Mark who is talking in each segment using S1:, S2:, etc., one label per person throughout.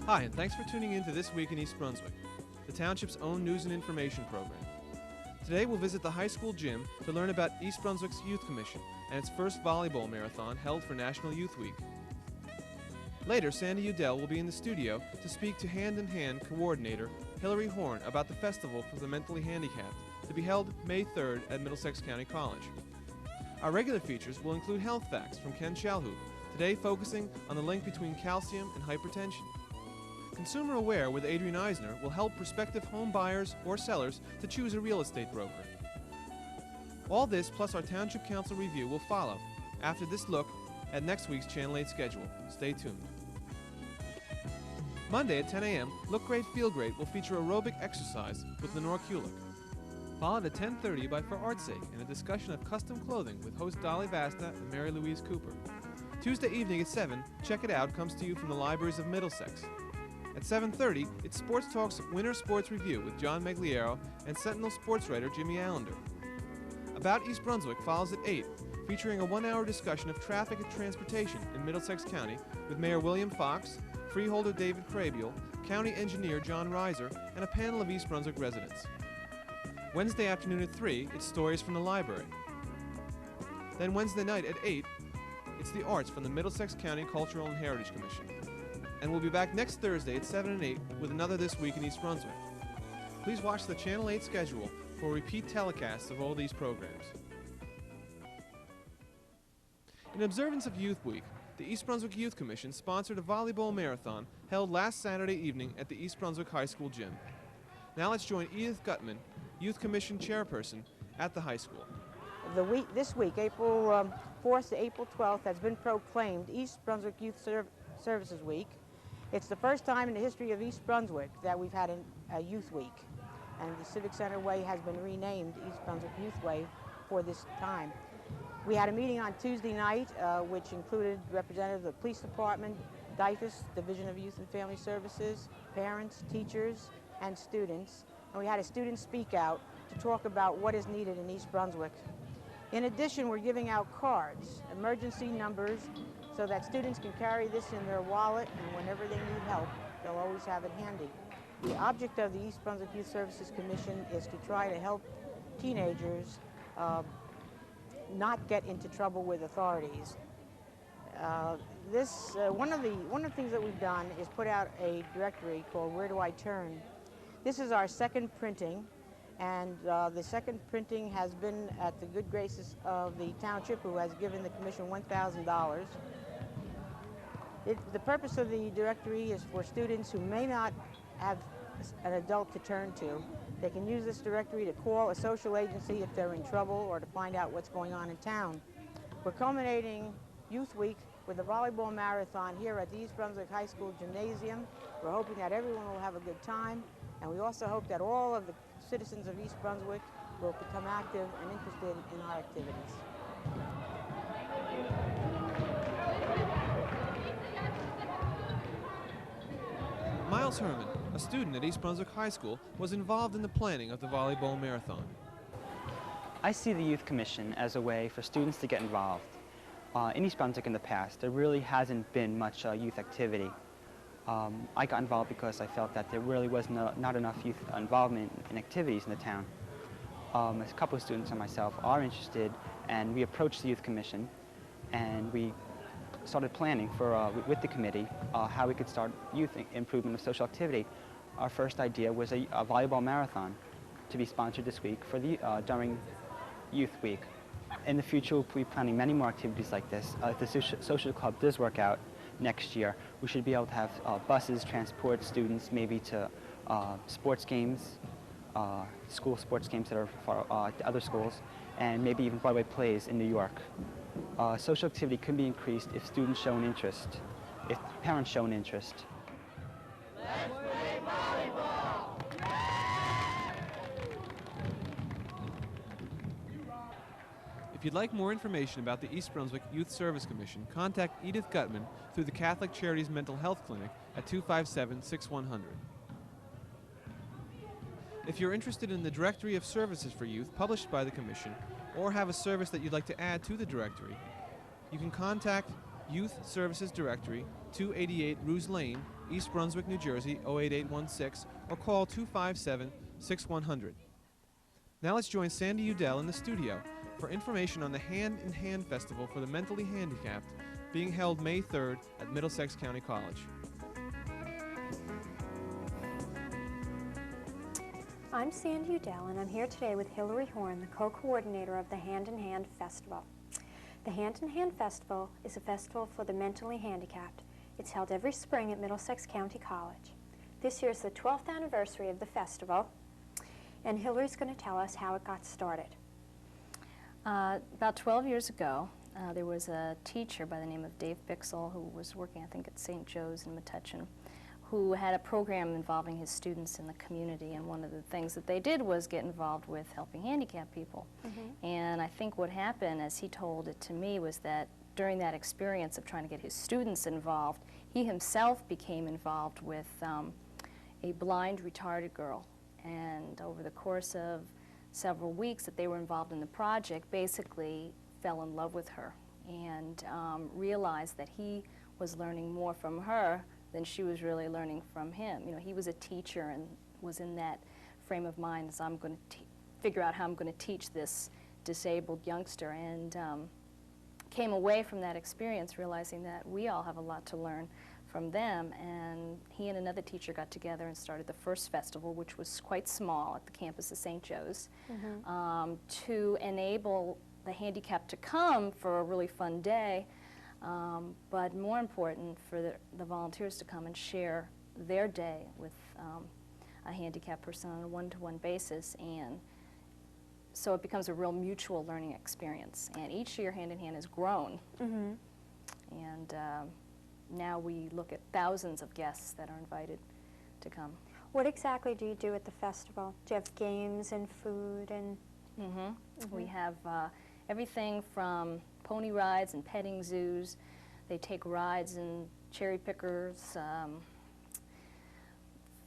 S1: Hi, and thanks for tuning in to This Week in East Brunswick, the township's own news and information program. Today we'll visit the high school gym to learn about East Brunswick's Youth Commission and its first volleyball marathon held for National Youth Week. Later, Sandy Udell will be in the studio to speak to Hand in Hand coordinator Hillary Horn about the Festival for the Mentally Handicapped to be held May 3rd at Middlesex County College. Our regular features will include health facts from Ken Shalhoub, today focusing on the link between calcium and hypertension. Consumer Aware with Adrian Eisner will help prospective home buyers or sellers to choose a real estate broker. All this plus our Township Council review will follow after this look at next week's Channel 8 schedule. Stay tuned. Monday at 10 a.m., Look Great, Feel Great will feature aerobic exercise with Lenore Kulik. Followed at 10:30 by For Art's Sake and a discussion of custom clothing with host Dolly Vasta and Mary Louise Cooper. Tuesday evening at 7, Check It Out comes to you from the libraries of Middlesex. At 7:30, it's Sports Talk's Winter Sports Review with John Megliero and Sentinel sports writer Jimmy Allender. About East Brunswick follows at 8, featuring a 1-hour discussion of traffic and transportation in Middlesex County with Mayor William Fox, freeholder David Crabiel, County Engineer John Reiser, and a panel of East Brunswick residents. Wednesday afternoon at 3, it's Stories from the Library. Then Wednesday night at 8, it's the Arts from the Middlesex County Cultural and Heritage Commission. And we'll be back next Thursday at 7 and 8 with another This Week in East Brunswick. Please watch the Channel 8 schedule for repeat telecasts of all these programs. In observance of Youth Week, the East Brunswick Youth Commission sponsored a volleyball marathon held last Saturday evening at the East Brunswick High School gym. Now let's join Edith Gutman, Youth Commission chairperson at the high school.
S2: This week, April 4th to April 12th, has been proclaimed East Brunswick Youth Services Week. It's the first time in the history of East Brunswick that we've had a Youth Week, and the Civic Center Way has been renamed East Brunswick Youth Way for this time. We had a meeting on Tuesday night, which included representatives of the Police Department, DIFAS, Division of Youth and Family Services, parents, teachers, and students. And we had a student speak out to talk about what is needed in East Brunswick. In addition, we're giving out cards, emergency numbers, so that students can carry this in their wallet, and whenever they need help, they'll always have it handy. The object of the East Brunswick Youth Services Commission is to try to help teenagers not get into trouble with authorities. One of the things that we've done is put out a directory called Where Do I Turn? This is our second printing, and the second printing has been at the good graces of the township, who has given the commission $1,000. The purpose of the directory is for students who may not have an adult to turn to. They can use this directory to call a social agency if they're in trouble or to find out what's going on in town. We're culminating Youth Week with a volleyball marathon here at the East Brunswick High School Gymnasium. We're hoping that everyone will have a good time, and we also hope that all of the citizens of East Brunswick will become active and interested in our activities.
S1: Miles Herman, a student at East Brunswick High School, was involved in the planning of the volleyball marathon.
S3: I see the Youth Commission as a way for students to get involved. In East Brunswick in the past, there really hasn't been much youth activity. I got involved because I felt that there really was not enough youth involvement in activities in the town. A couple of students and myself are interested, and we approached the Youth Commission, and we started planning with the committee how we could start youth improvement of social activity. Our first idea was a volleyball marathon to be sponsored this week during Youth Week. In the future, we'll be planning many more activities like this. If the social club does work out next year, we should be able to have buses transport students maybe to sports games, school sports games that are to other schools, and maybe even Broadway plays in New York. Social activity can be increased if students show an interest, if parents show an interest.
S4: Let's play volleyball!
S1: If you'd like more information about the East Brunswick Youth Service Commission, contact Edith Gutman through the Catholic Charities Mental Health Clinic at 257-6100. If you're interested in the Directory of Services for Youth published by the Commission, or have a service that you'd like to add to the directory, you can contact Youth Services Directory, 288 Ruse Lane, East Brunswick, New Jersey 08816, or call 257-6100. Now let's join Sandy Udell in the studio for information on the Hand in Hand Festival for the Mentally Handicapped being held May 3rd at Middlesex County College.
S5: I'm Sandy Udell, and I'm here today with Hillary Horn, the co-coordinator of the Hand in Hand Festival. The Hand in Hand Festival is a festival for the mentally handicapped. It's held every spring at Middlesex County College. This year is the 12th anniversary of the festival, and Hillary's going to tell us how it got started.
S6: About 12 years ago, there was a teacher by the name of Dave Bixel who was working, I think, at St. Joe's in Metuchen, who had a program involving his students in the community, and one of the things that they did was get involved with helping handicapped people. And I think what happened, as he told it to me, was that during that experience of trying to get his students involved, he himself became involved with a blind, retarded girl. And over the course of several weeks that they were involved in the project, basically fell in love with her and realized that he was learning more from her than she was really learning from him. You know, he was a teacher and was in that frame of mind as I'm going to figure out how I'm going to teach this disabled youngster, and came away from that experience realizing that we all have a lot to learn from them. And he and another teacher got together and started the first festival, which was quite small at the campus of St. Joe's, to enable the handicapped to come for a really fun day, but more important for the volunteers to come and share their day with a handicapped person on a one-to-one basis. And so it becomes a real mutual learning experience. And each year Hand in Hand has grown. And now we look at thousands of guests that are invited to come.
S5: What exactly do you do at the festival? Do you have games and food and?
S6: We have everything from pony rides and petting zoos. They take rides in cherry pickers.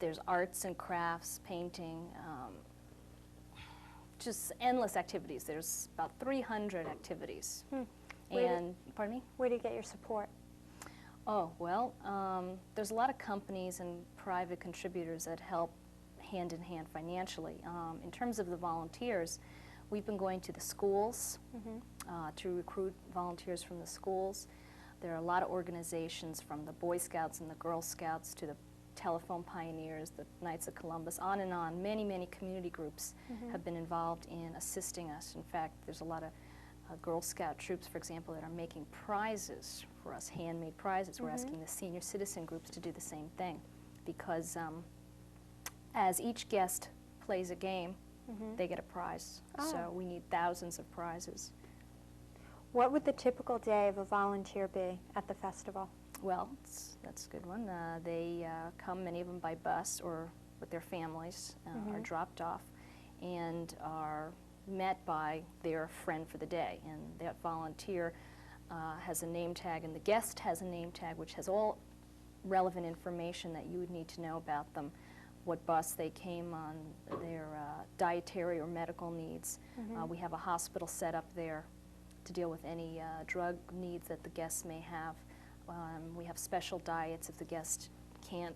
S6: There's arts and crafts, painting, just endless activities. There's about 300 activities. And, pardon me?
S5: Where do you get your support?
S6: Oh, well, there's a lot of companies and private contributors that help Hand in Hand financially. In terms of the volunteers, we've been going to the schools to recruit volunteers from the schools. There are a lot of organizations, from the Boy Scouts and the Girl Scouts to the Telephone Pioneers, the Knights of Columbus, on and on. Many, many community groups have been involved in assisting us. In fact, there's a lot of Girl Scout troops, for example, that are making prizes for us, handmade prizes. We're asking the senior citizen groups to do the same thing, because as each guest plays a game, they get a prize. So we need thousands of prizes.
S5: What would the typical day of a volunteer be at the festival?
S6: Well, that's a good one. They come, many of them by bus or with their families, are dropped off and are met by their friend for the day. And that volunteer has a name tag, and the guest has a name tag which has all relevant information that you would need to know about them, what bus they came on, their dietary or medical needs. We have a hospital set up there to deal with any drug needs that the guests may have. We have special diets if the guest can't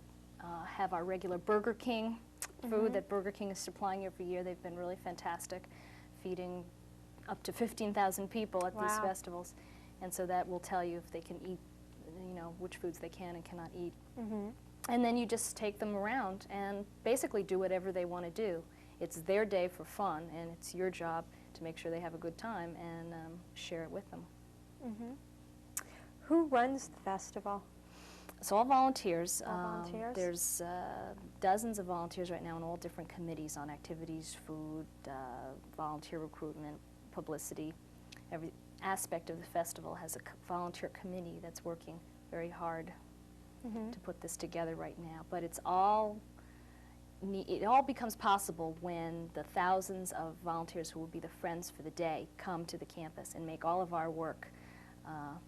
S6: have our regular Burger King food that Burger King is supplying every year. They've been really fantastic, feeding up to 15,000 people at these festivals. And so that will tell you if they can eat, you know, which foods they can and cannot eat. And then you just take them around and basically do whatever they want to do. It's their day for fun, and it's your job to make sure they have a good time and share it with them.
S5: Who runs the festival?
S6: It's all volunteers.
S5: All volunteers?
S6: There's dozens of volunteers right now in all different committees on activities, food, volunteer recruitment, publicity. Every aspect of the festival has a volunteer committee that's working very hard to put this together right now. But it all becomes possible when the thousands of volunteers who will be the friends for the day come to the campus and make all of our work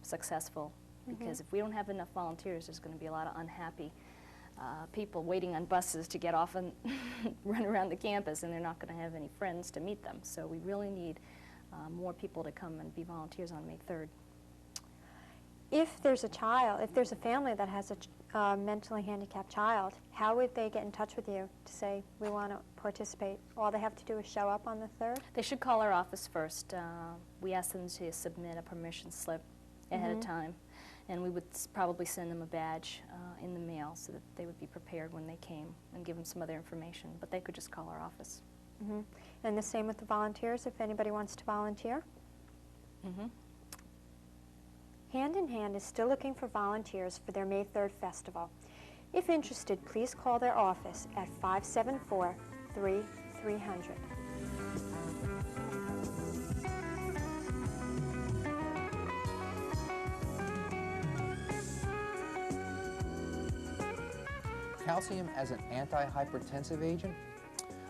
S6: successful. Because if we don't have enough volunteers, there's going to be a lot of unhappy people waiting on buses to get off and run around the campus, and they're not going to have any friends to meet them. So we really need more people to come and be volunteers on May 3rd.
S5: If there's a child, if there's a family that has a mentally handicapped child, how would they get in touch with you to say, we want to participate? All they have to do is show up on the 3rd?
S6: They should call our office first. We ask them to submit a permission slip ahead of time, and we would probably send them a badge in the mail so that they would be prepared when they came, and give them some other information, but they could just call our office.
S5: And the same with the volunteers, if anybody wants to volunteer? Hand in Hand is still looking for volunteers for their May 3rd festival. If interested, please call their office at 574-3300.
S7: Calcium as an antihypertensive agent?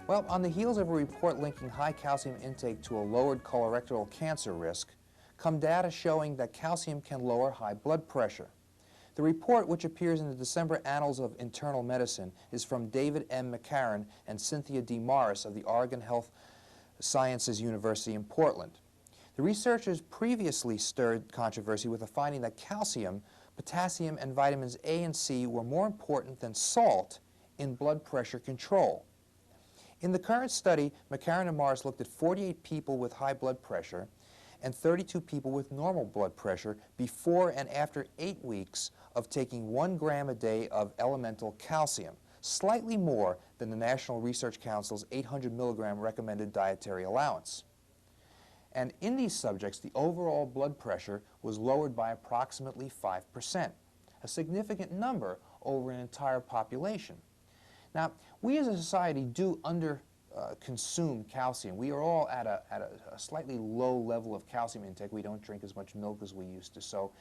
S7: Well, on the heels of a report linking high calcium intake to a lowered colorectal cancer risk, come data showing that calcium can lower high blood pressure. The report, which appears in the December Annals of Internal Medicine, is from David M. McCarran and Cynthia D. Morris of the Oregon Health Sciences University in Portland. The researchers previously stirred controversy with the finding that calcium, potassium, and vitamins A and C were more important than salt in blood pressure control. In the current study, McCarran and Morris looked at 48 people with high blood pressure and 32 people with normal blood pressure before and after 8 weeks of taking 1 gram a day of elemental calcium, slightly more than the National Research Council's 800 milligram recommended dietary allowance. And in these subjects, the overall blood pressure was lowered by approximately 5%, a significant number over an entire population. Now, we as a society do consume calcium. We are all at a slightly low level of calcium intake. We don't drink as much milk as we used to, so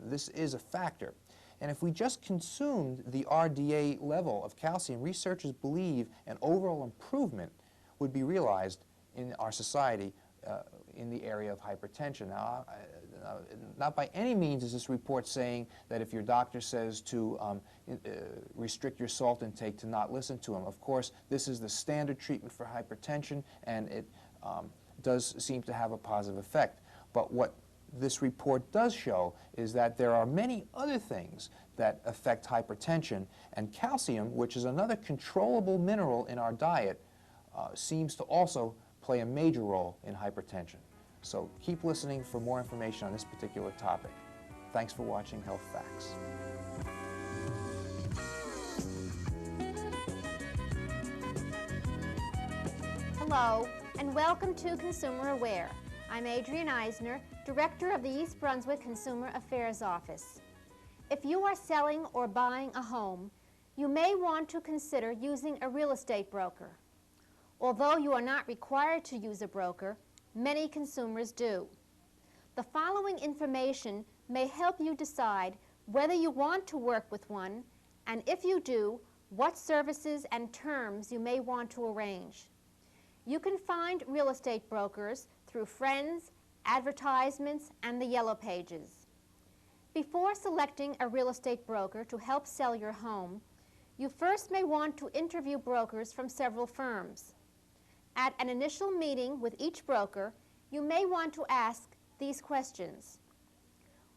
S7: this is a factor. And if we just consumed the RDA level of calcium, researchers believe an overall improvement would be realized in our society in the area of hypertension. Now, not by any means is this report saying that if your doctor says to restrict your salt intake, to not listen to him. Of course, this is the standard treatment for hypertension, and it does seem to have a positive effect. But what this report does show is that there are many other things that affect hypertension, and calcium, which is another controllable mineral in our diet, seems to also play a major role in hypertension. So keep listening for more information on this particular topic. Thanks for watching Health Facts.
S8: Hello, and welcome to Consumer Aware. I'm Adrienne Eisner, Director of the East Brunswick Consumer Affairs Office. If you are selling or buying a home, you may want to consider using a real estate broker. Although you are not required to use a broker, many consumers do. The following information may help you decide whether you want to work with one, and if you do, what services and terms you may want to arrange. You can find real estate brokers through friends, advertisements, and the Yellow Pages. Before selecting a real estate broker to help sell your home, you first may want to interview brokers from several firms. At an initial meeting with each broker, you may want to ask these questions.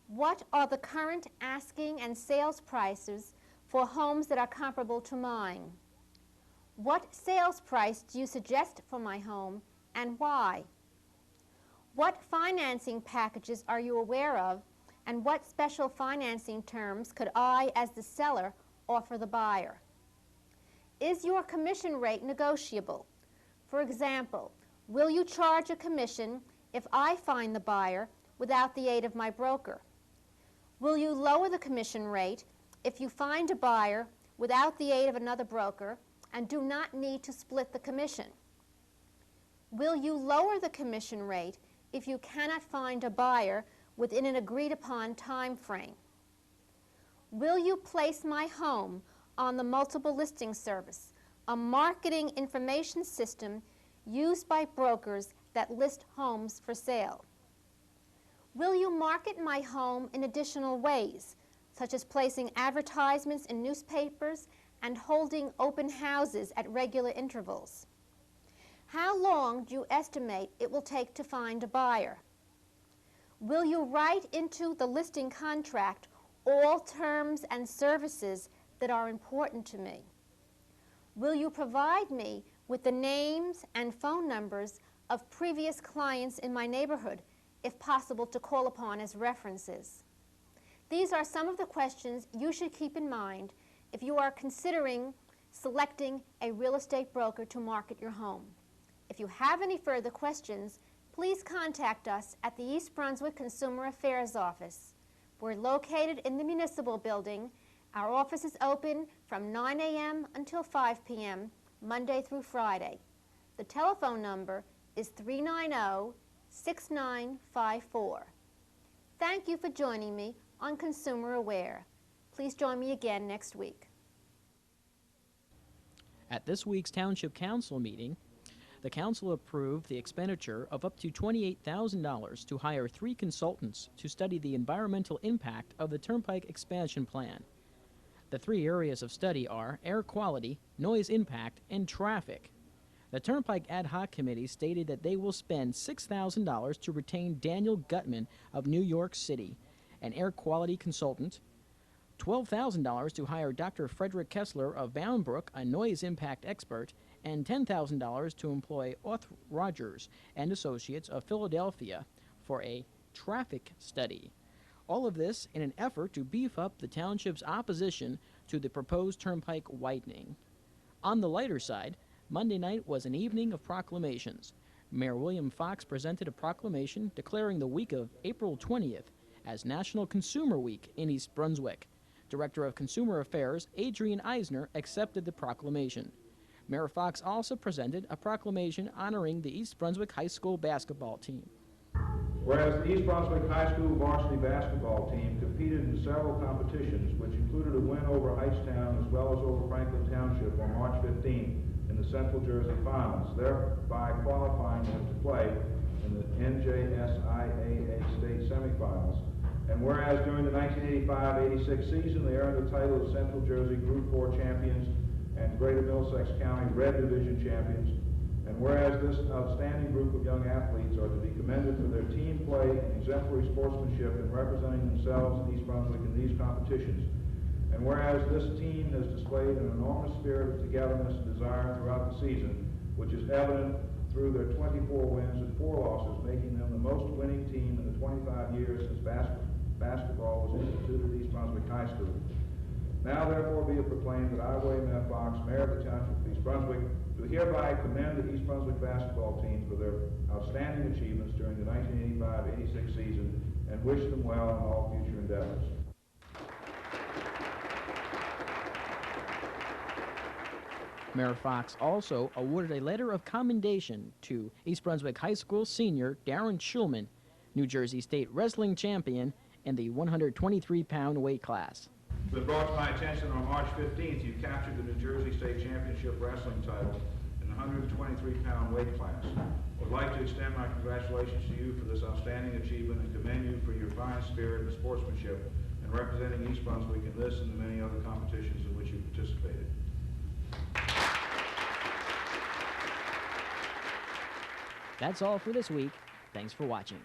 S8: What are the current asking and sales prices for homes that are comparable to mine? What sales price do you suggest for my home, and why? What financing packages are you aware of, and what special financing terms could I, as the seller, offer the buyer? Is your commission rate negotiable? For example, will you charge a commission if I find the buyer without the aid of my broker? Will you lower the commission rate if you find a buyer without the aid of another broker and do not need to split the commission? Will you lower the commission rate if you cannot find a buyer within an agreed-upon time frame? Will you place my home on the multiple listing service, a marketing information system used by brokers that list homes for sale? Will you market my home in additional ways, such as placing advertisements in newspapers and holding open houses at regular intervals? How long do you estimate it will take to find a buyer? Will you write into the listing contract all terms and services that are important to me? Will you provide me with the names and phone numbers of previous clients in my neighborhood, if possible, to call upon as references? These are some of the questions you should keep in mind if you are considering selecting a real estate broker to market your home. If you have any further questions, please contact us at the East Brunswick Consumer Affairs Office. We're located in the Municipal Building. Our office is open from 9 a.m. until 5 p.m., Monday through Friday. The telephone number is 390-6954. Thank you for joining me on Consumer Aware. Please join me again next week.
S9: At this week's Township Council meeting, the Council approved the expenditure of up to $28,000 to hire 3 consultants to study the environmental impact of the Turnpike expansion plan. The 3 areas of study are air quality, noise impact, and traffic. The Turnpike Ad Hoc Committee stated that they will spend $6,000 to retain Daniel Gutman of New York City, an air quality consultant, $12,000 to hire Dr. Frederick Kessler of Boundbrook, a noise impact expert, and $10,000 to employ Orth Rogers and Associates of Philadelphia for a traffic study. All of this in an effort to beef up the township's opposition to the proposed turnpike widening. On the lighter side, Monday night was an evening of proclamations. Mayor William Fox presented a proclamation declaring the week of April 20th as National Consumer Week in East Brunswick. Director of Consumer Affairs Adrian Eisner accepted the proclamation. Mayor Fox also presented a proclamation honoring the East Brunswick High School basketball team.
S10: Whereas the East Brunswick High School varsity basketball team competed in several competitions, which included a win over Hightstown as well as over Franklin Township on March 15th in the Central Jersey Finals, thereby qualifying them to play in the NJSIAA state semifinals. And whereas during the 1985-86 season, they earned the title of Central Jersey Group 4 champions and Greater Middlesex County Red Division champions. And whereas this outstanding group of young athletes are to be commended for their team play and exemplary sportsmanship in representing themselves in East Brunswick in these competitions. And whereas this team has displayed an enormous spirit of togetherness and desire throughout the season, which is evident through their 24 wins and 4 losses, making them the most winning team in the 25 years since basketball was instituted at East Brunswick High School. Now therefore be it proclaimed that I, William F. Fox, Mayor of the Township of East Brunswick, do hereby commend the East Brunswick basketball team for their outstanding achievements during the 1985-86 season and wish them well in all future endeavors.
S9: Mayor Fox also awarded a letter of commendation to East Brunswick High School senior Darren Schulman, New Jersey State wrestling champion in the 123-pound weight class.
S10: It's been brought to my attention on March 15th you captured the New Jersey State Championship wrestling title in the 123-pound weight class. I would like to extend my congratulations to you for this outstanding achievement and commend you for your fine spirit and sportsmanship in representing East Brunswick in this and the many other competitions in which you participated.
S9: That's all for this week. Thanks for watching.